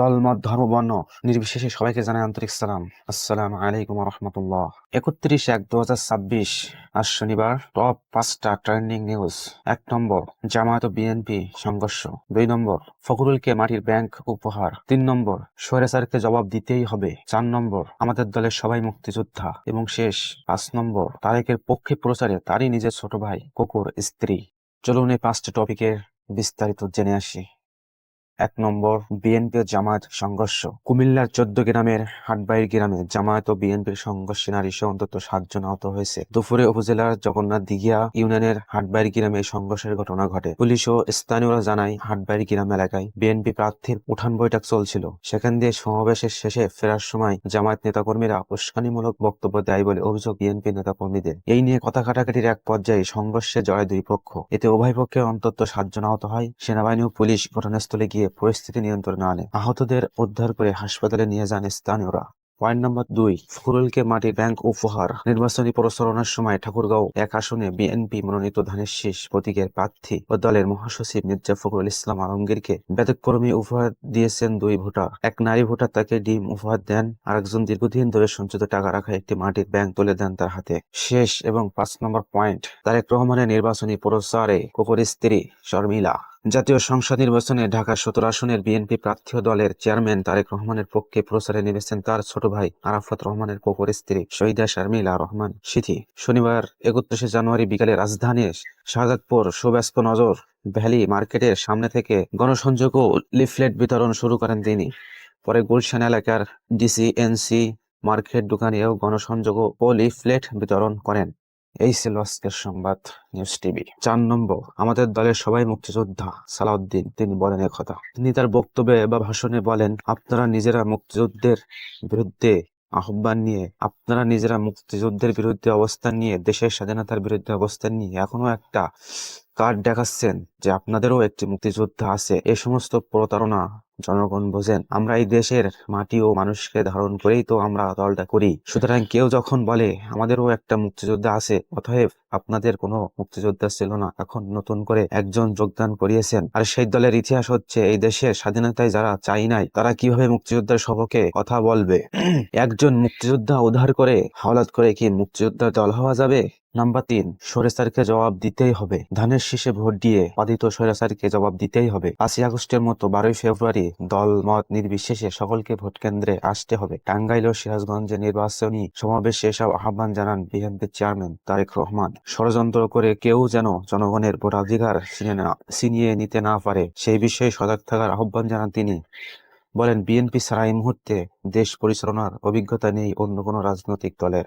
দল মত ধর্ম বর্ণ নির্বিশেষে সবাইকে জানাই আন্তরিক সালাম। আসসালামু আলাইকুম রহমতুল্লাহ। 31/1/2026 আজ শনিবার। টপ 5টা ট্রেন্ডিং নিউজ। 1 নম্বর, জামায়াত ও বিএনপি সংঘর্ষ। 2 নম্বর, ফখরুলকে মাটির ব্যাংক উপহার। 3 নম্বর, স্বৈরাচারকে জবাব দিতেই হবে। 4 নম্বর, আমাদের দলের সবাই মুক্তিযোদ্ধা। এবং শেষ 5 নম্বর, তারেকের পক্ষে প্রচারে তারই নিজের ছোট ভাই কোকোর স্ত্রী। চলুন এই 5টা টপিকের বিস্তারিত জেনে আসি। 1 নম্বর, বিএনপি ও জামায়াত সংঘর্ষ। কুমিল্লার 14 গ্রামের হাটবাড়ি গ্রামে জামায়াত ও বিএনপির সংঘর্ষে নারীসহ অন্তত 7 জন আহত হয়েছে। দুপুরে উপজেলার জগন্নাথ দিঘিয়া ইউনিয়নের হাটবাড়ি গ্রামে এই সংঘর্ষের ঘটনা ঘটে। পুলিশ ও স্থানীয়রা জানায়, হাটবাড়ি গ্রাম এলাকায় বিএনপি প্রার্থীর উঠান বৈঠক চলছিল। সেখান দিয়ে সমাবেশের শেষে ফেরার সময় জামায়াত নেতাকর্মীরা উস্কানিমূলক বক্তব্য দেয় বলে অভিযোগ বিএনপি নেতাকর্মীদের। এই নিয়ে কথা কাটাকাটির এক পর্যায়ে সংঘর্ষে জড়ায় দুই পক্ষ। এতে উভয় পক্ষে অন্তত 7 জন আহত হয়। সেনাবাহিনী ও পুলিশ ঘটনাস্থলে গিয়ে পরিস্থিতি নিয়ন্ত্রণে আনে। আহতদের উদ্ধার করে হাসপাতালে নিয়ে যান স্থানীয়রা। পয়েন্ট নম্বর 2, ফখরুলকে মাটির ব্যাংক উপহার। নির্বাচনী প্রচারণার সময় ঠাকুরগাঁও 1 আসনে বিএনপি মনোনীত ধানের শীষ প্রতীকের প্রার্থী ও দলের মহাসচিব মির্জা ফখরুল ইসলাম আলমগীরকে ব্যতিক্রমী উপহার দিয়েছেন 2 ভোটার। এক নারী ভোটার তাকে ডিম উপহার দেন, আরেকজন দীর্ঘদিন ধরে সঞ্চিত টাকা রাখা একটি মাটির ব্যাংক তুলে দেন তার হাতে। শেষ এবং 5 নম্বর পয়েন্ট, তারেক রহমানের নির্বাচনী প্রচারে কোকোর স্ত্রী শর্মিলা। জাতীয় সংসদ নির্বাচনে ঢাকা 17 আসনের বিএনপি প্রার্থী ও দলের চেয়ারম্যান তারেক রহমানের পক্ষে প্রচারে নেমেছেন তার ছোট ভাই আরাফাত রহমানের কোকোর স্ত্রী শহীদা শারমিলা রহমান সিথি। শনিবার 31শে জানুয়ারি বিকালে রাজধানীর শাহজাদপুর সুব্যস্ত নজর ভ্যালি মার্কেটের সামনে থেকে গণসংযোগ ও লিফলেট বিতরণ শুরু করেন তিনি। পরে গুলশান এলাকার ডিসিএনসি মার্কেট দোকানেও গণসংযোগ ও লিফলেট বিতরণ করেন। এই ছিল আজকের সংবাদ নিউজ টিভি। 4 নম্বর, আমাদের দলের সবাই মুক্তিযোদ্ধা। সালাউদ্দিন তিনি বলেন একথা। তিনি তার বক্তব্যে বা ভাষণে বলেন, আপনারা নিজেরা মুক্তিযুদ্ধের বিরুদ্ধে অবস্থান নিয়ে, দেশের স্বাধীনতার বিরুদ্ধে অবস্থান নিয়ে এখনো একটা কার্ড দেখাচ্ছেন যে আপনাদেরও একটি মুক্তিযোদ্ধা আছে। এই সমস্ত প্রতারণা জনগণ বোঝেন। আমরা এই দেশের মাটি ও মানুষকে ধারণ করেই তো আমরা দলটা করি। সুতরাং কেউ যখন বলে আমাদেরও একটা মুক্তিযোদ্ধা আছে, অতএব আপনাদের কোনো মুক্তিযোদ্ধা ছিল না, এখন নতুন করে একজন যোগদান করিয়েছেন। আর সেই দলের ইতিহাস হচ্ছে, এই দেশের স্বাধীনতায় যারা চাই নাই তারা কিভাবে মুক্তিযোদ্ধার সপক্ষে কথা বলবে। একজন মুক্তিযোদ্ধা উদ্ধার করে হাওলাত করে কি মুক্তিযোদ্ধার দল হওয়া যাবে? নাম্বার 3, স্বৈরাচারকে জবাব দিতেই হবে। ধানের শীষে ভোট দিয়ে পাতিত স্বৈরাচারকে জবাব দিতেই হবে। 5ই আগস্টের মতো 12ই ফেব্রুয়ারি দল মত নির্বিশেষে সকলকে ভোট কেন্দ্রে আসতে হবে। টাঙ্গাইল ও সিরাজগঞ্জে নির্বাচনী সমাবেশে এসব আহ্বান জানান বিএনপির চেয়ারম্যান তারেক রহমান। ষড়যন্ত্র করে কেউ যেন জনগণের ভোটাধিকার ছিনিয়ে নিতে না পারে, সেই বিষয়ে সজাগ থাকার আহ্বান জানান তিনি। বলেন, বিএনপি ছাড়া এই মুহূর্তে দেশ পরিচালনার অভিজ্ঞতা নেই অন্য কোনো রাজনৈতিক দলের।